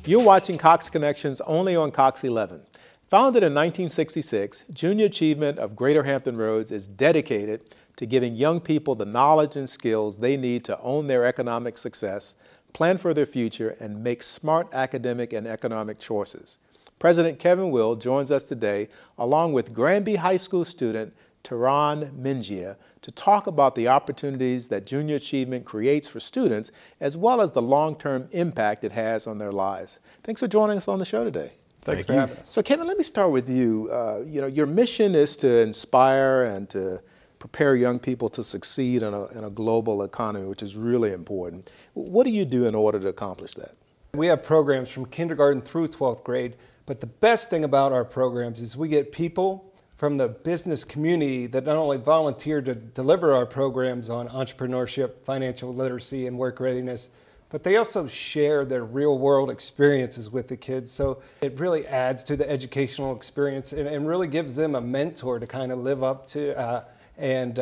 You're watching Cox Connections only on Cox 11. Founded in 1966, Junior Achievement of Greater Hampton Roads is dedicated to giving young people the knowledge and skills they need to own their economic success, plan for their future, and make smart academic and economic choices. President Kevin Will joins us today, along with Granby High School student Tehran Mingia, to talk about the opportunities that Junior Achievement creates for students, as well as the long-term impact it has on their lives. Thanks for joining us on the show today. Thanks for having us. So Kevin, let me start with you. Your mission is to inspire and to prepare young people to succeed in a global economy, which is really important. What do you do in order to accomplish that? We have programs from kindergarten through 12th grade, but the best thing about our programs is we get people from the business community that not only volunteer to deliver our programs on entrepreneurship, financial literacy, and work readiness, but they also share their real-world experiences with the kids. So it really adds to the educational experience and really gives them a mentor to kind of live up to and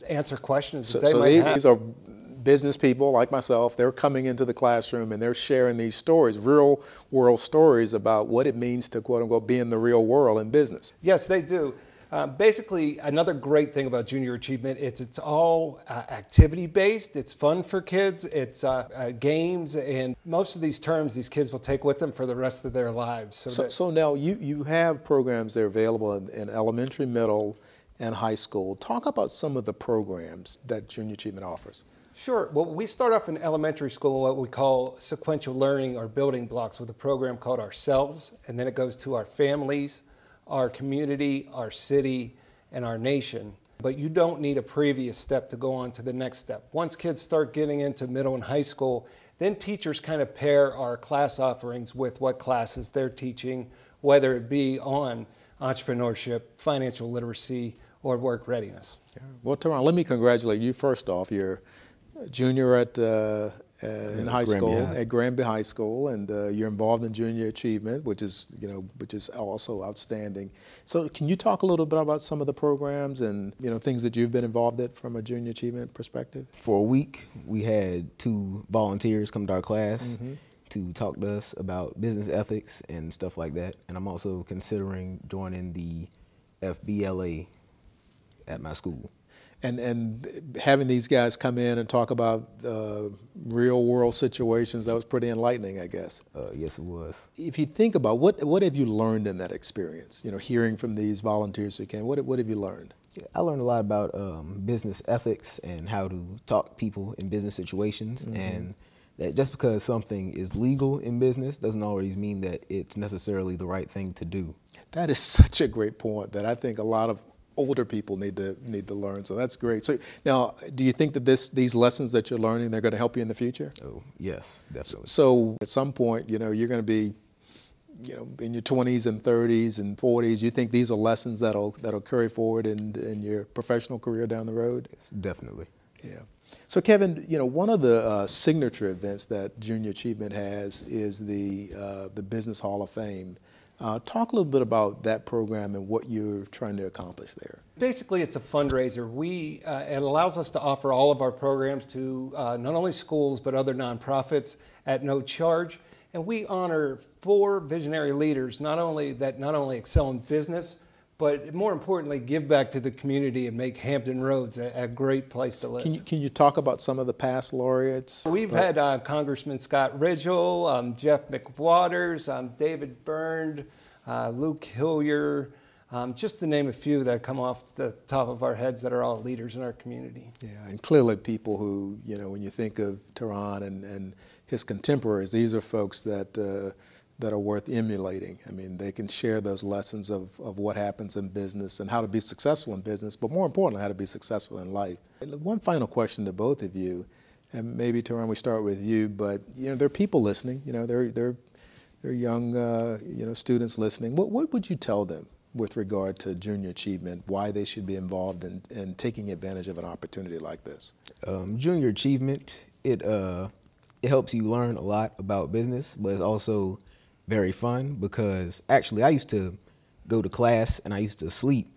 answer questions that they might have. These are business people like myself. They're coming into the classroom and they're sharing these stories, real-world stories about what it means to, quote-unquote, be in the real world in business. Yes, they do. Basically, another great thing about Junior Achievement is it's all activity-based. It's fun for kids. It's games, and most of these terms these kids will take with them for the rest of their lives. So now you have programs that are available in elementary, middle, and high school. Talk about some of the programs that Junior Achievement offers. Sure. Well, we start off in elementary school, what we call sequential learning or building blocks, with a program called Ourselves, and then it goes to our families, our community, our city, and our nation. But you don't need a previous step to go on to the next step. Once kids start getting into middle and high school, then teachers kind of pair our class offerings with what classes they're teaching, whether it be on entrepreneurship, financial literacy, or work readiness. Well, Tehran, let me congratulate you first off. You're a junior in high school at Granby High School, and you're involved in Junior Achievement, which is also outstanding. So, can you talk a little bit about some of the programs and things that you've been involved in from a Junior Achievement perspective? For a week, we had 2 volunteers come to our class to talk to us about business ethics and stuff like that. And I'm also considering joining the FBLA at my school. And having these guys come in and talk about real world situations, that was pretty enlightening, I guess. Yes, it was. If you think about what have you learned in that experience, hearing from these volunteers who came, what have you learned? Yeah, I learned a lot about business ethics and how to talk to people in business situations, and that just because something is legal in business doesn't always mean that it's necessarily the right thing to do. That is such a great point that I think a lot of older people need to learn. So that's great. So now, do you think that these lessons that you're learning, they're going to help you in the future? Oh, yes, definitely. So at some point, you're going to be, in your 20s and 30s and 40s. You think these are lessons that'll carry forward in your professional career down the road? Yes, definitely. Yeah. So Kevin, one of the signature events that Junior Achievement has is the Business Hall of Fame. Talk a little bit about that program and what you're trying to accomplish there. Basically, it's a fundraiser. It allows us to offer all of our programs to not only schools but other nonprofits at no charge. And we honor 4 visionary leaders, not only excel in business, but more importantly, give back to the community and make Hampton Roads a great place to live. Can you talk about some of the past laureates? We've had Congressman Scott Ridgell, Jeff McWaters, David Byrne, Luke Hillier, just to name a few that come off the top of our heads that are all leaders in our community. Yeah, and clearly people who, when you think of Tehran and his contemporaries, these are folks that are worth emulating. I mean, they can share those lessons of what happens in business and how to be successful in business, but more importantly, how to be successful in life. And one final question to both of you, and maybe Tehran, we start with you, but there are people listening. They're young students listening. What would you tell them with regard to Junior Achievement, why they should be involved in taking advantage of an opportunity like this? Junior Achievement, it helps you learn a lot about business, but it's also very fun because actually I used to go to class and I used to sleep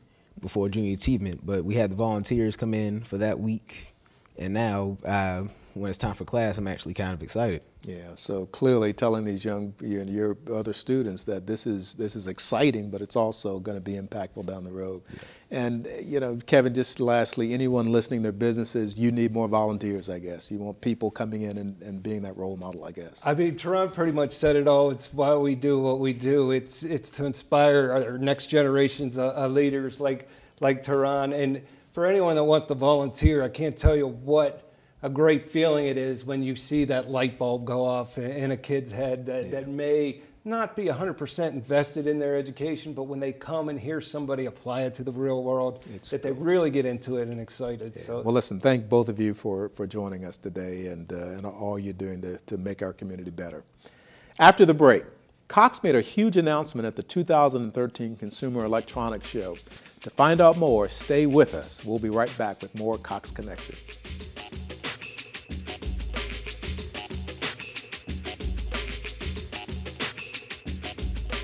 before Junior Achievement, but we had the volunteers come in for that week, and now I when it's time for class, I'm actually kind of excited. Yeah, so clearly telling these your other students that this is exciting, but it's also going to be impactful down the road. Yes. And Kevin, just lastly, anyone listening, their businesses, you need more volunteers, I guess. You want people coming in and being that role model, I guess. I mean, Teron pretty much said it all. It's why we do what we do. It's to inspire our next generations of leaders like Teron. And for anyone that wants to volunteer, I can't tell you what a great feeling it is when you see that light bulb go off in a kid's head that may not be 100% invested in their education, but when they come and hear somebody apply it to the real world, they really get into it and excited. Yeah. So, well, listen, thank both of you for joining us today and all you're doing to make our community better. After the break, Cox made a huge announcement at the 2013 Consumer Electronics Show. To find out more, stay with us. We'll be right back with more Cox Connections.